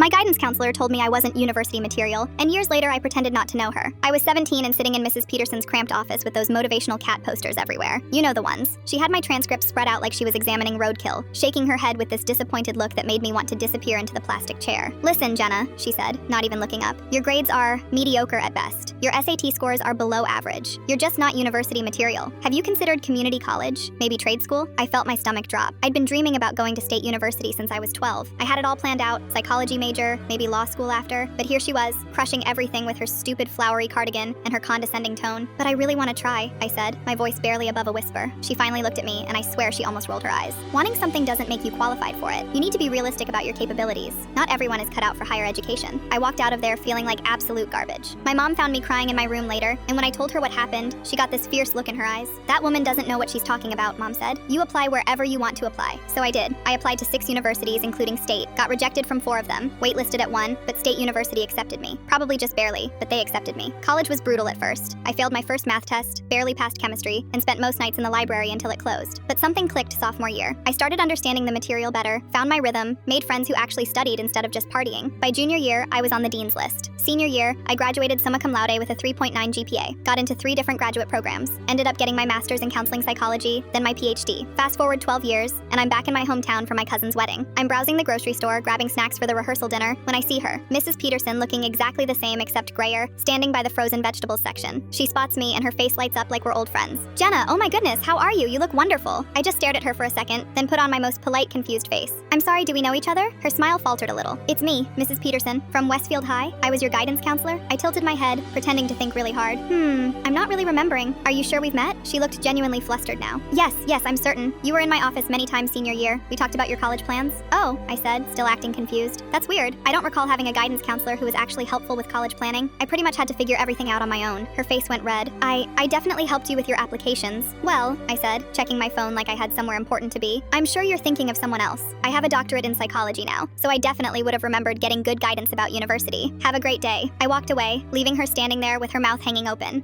My guidance counselor told me I wasn't university material, and years later I pretended not to know her. I was 17 and sitting in Mrs. Peterson's cramped office with those motivational cat posters everywhere. You know the ones. She had my transcripts spread out like she was examining roadkill, shaking her head with this disappointed look that made me want to disappear into the plastic chair. Listen, Jenna, she said, not even looking up. Your grades are mediocre at best. Your SAT scores are below average. You're just not university material. Have you considered community college? Maybe trade school? I felt my stomach drop. I'd been dreaming about going to state university since I was 12. I had it all planned out, psychology major, maybe law school after, but here she was, crushing everything with her stupid flowery cardigan and her condescending tone. But I really want to try, I said, my voice barely above a whisper. She finally looked at me, and I swear she almost rolled her eyes. Wanting something doesn't make you qualified for it. You need to be realistic about your capabilities. Not everyone is cut out for higher education. I walked out of there feeling like absolute garbage. My mom found me crying in my room later, and when I told her what happened, she got this fierce look in her eyes. That woman doesn't know what she's talking about, Mom said. You apply wherever you want to apply. So I did. I applied to 6 universities, including state, got rejected from 4 of them, waitlisted at 1, but State University accepted me. Probably just barely, but they accepted me. College was brutal at first. I failed my first math test, barely passed chemistry, and spent most nights in the library until it closed. But something clicked sophomore year. I started understanding the material better, found my rhythm, made friends who actually studied instead of just partying. By junior year, I was on the dean's list. Senior year, I graduated summa cum laude with a 3.9 GPA, got into 3 different graduate programs, ended up getting my master's in counseling psychology, then my PhD. Fast forward 12 years, and I'm back in my hometown for my cousin's wedding. I'm browsing the grocery store, grabbing snacks for the rehearsal dinner, when I see her, Mrs. Peterson, looking exactly the same except grayer, standing by the frozen vegetables section. She spots me and her face lights up like we're old friends. Jenna, oh my goodness, how are you? You look wonderful. I just stared at her for a second, then put on my most polite, confused face. I'm sorry, do we know each other? Her smile faltered a little. It's me, Mrs. Peterson, from Westfield High. I was your guidance counselor. I tilted my head, pretending to think really hard. I'm not really remembering. Are you sure we've met? She looked genuinely flustered now. Yes, I'm certain. You were in my office many times senior year. We talked about your college plans. Oh, I said, still acting confused. That's weird. I don't recall having a guidance counselor who was actually helpful with college planning. I pretty much had to figure everything out on my own. Her face went red. I definitely helped you with your applications. Well, I said, checking my phone like I had somewhere important to be. I'm sure you're thinking of someone else. I have a doctorate in psychology now, so I definitely would have remembered getting good guidance about university. Have a great day. I walked away, leaving her standing there with her mouth hanging open.